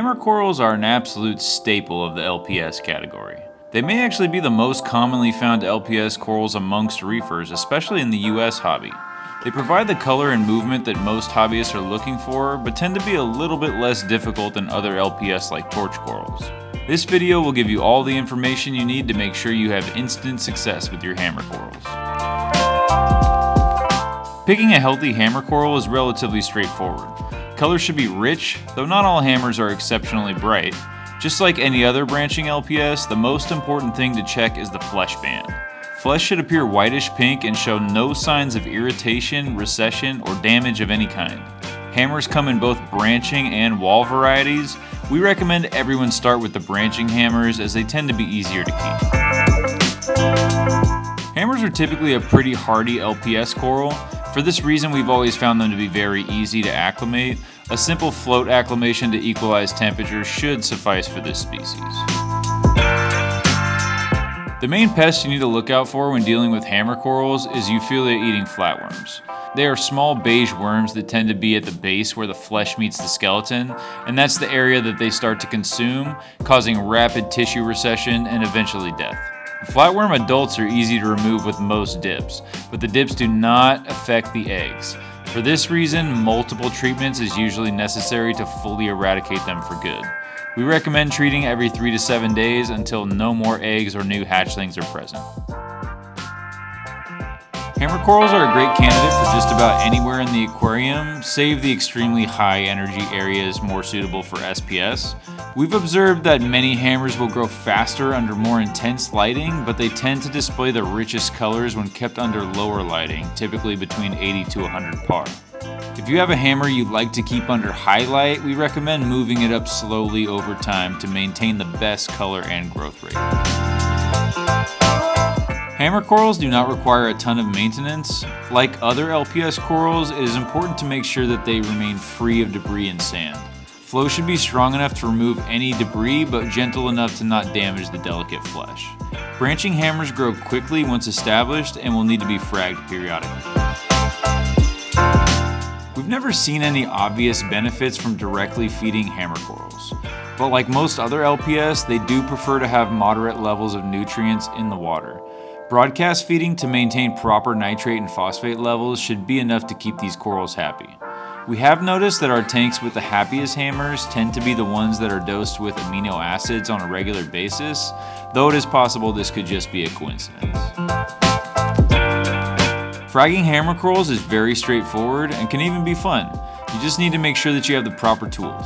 Hammer corals are an absolute staple of the LPS category. They may actually be the most commonly found LPS corals amongst reefers, especially in the US hobby. They provide the color and movement that most hobbyists are looking for, but tend to be a little bit less difficult than other LPS like torch corals. This video will give you all the information you need to make sure you have instant success with your hammer corals. Picking a healthy hammer coral is relatively straightforward. Color should be rich, though not all hammers are exceptionally bright. Just like any other branching LPS, the most important thing to check is the flesh band. Flesh should appear whitish pink and show no signs of irritation, recession, or damage of any kind. Hammers come in both branching and wall varieties. We recommend everyone start with the branching hammers as they tend to be easier to keep. Hammers are typically a pretty hardy LPS coral. For this reason, we've always found them to be very easy to acclimate. A simple float acclimation to equalize temperature should suffice for this species. The main pest you need to look out for when dealing with hammer corals is Euphyllia eating flatworms. They are small beige worms that tend to be at the base where the flesh meets the skeleton, and that's the area that they start to consume, causing rapid tissue recession and eventually death. Flatworm adults are easy to remove with most dips, but the dips do not affect the eggs. For this reason, multiple treatments is usually necessary to fully eradicate them for good. We recommend treating every 3 to 7 days until no more eggs or new hatchlings are present. Hammer corals are a great candidate for just about anywhere in the aquarium, save the extremely high energy areas more suitable for SPS. We've observed that many hammers will grow faster under more intense lighting, but they tend to display the richest colors when kept under lower lighting, typically between 80 to 100 par. If you have a hammer you'd like to keep under high light, we recommend moving it up slowly over time to maintain the best color and growth rate. Hammer corals do not require a ton of maintenance. Like other LPS corals, it is important to make sure that they remain free of debris and sand. Flow should be strong enough to remove any debris, but gentle enough to not damage the delicate flesh. Branching hammers grow quickly once established and will need to be fragged periodically. We've never seen any obvious benefits from directly feeding hammer corals, but like most other LPS, they do prefer to have moderate levels of nutrients in the water. Broadcast feeding to maintain proper nitrate and phosphate levels should be enough to keep these corals happy. We have noticed that our tanks with the happiest hammers tend to be the ones that are dosed with amino acids on a regular basis, though it is possible this could just be a coincidence. Fragging hammer corals is very straightforward and can even be fun. You just need to make sure that you have the proper tools.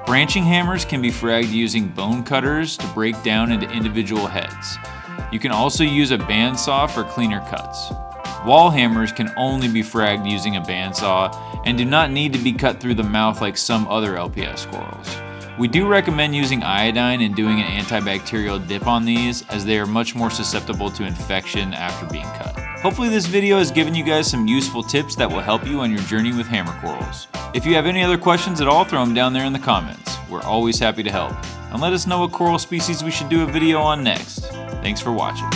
Branching hammers can be fragged using bone cutters to break down into individual heads. You can also use a bandsaw for cleaner cuts. Wall hammers can only be fragged using a bandsaw and do not need to be cut through the mouth like some other LPS corals. We do recommend using iodine and doing an antibacterial dip on these, as they are much more susceptible to infection after being cut. Hopefully this video has given you guys some useful tips that will help you on your journey with hammer corals. If you have any other questions at all, throw them down there in the comments. We're always happy to help. And let us know what coral species we should do a video on next. Thanks for watching.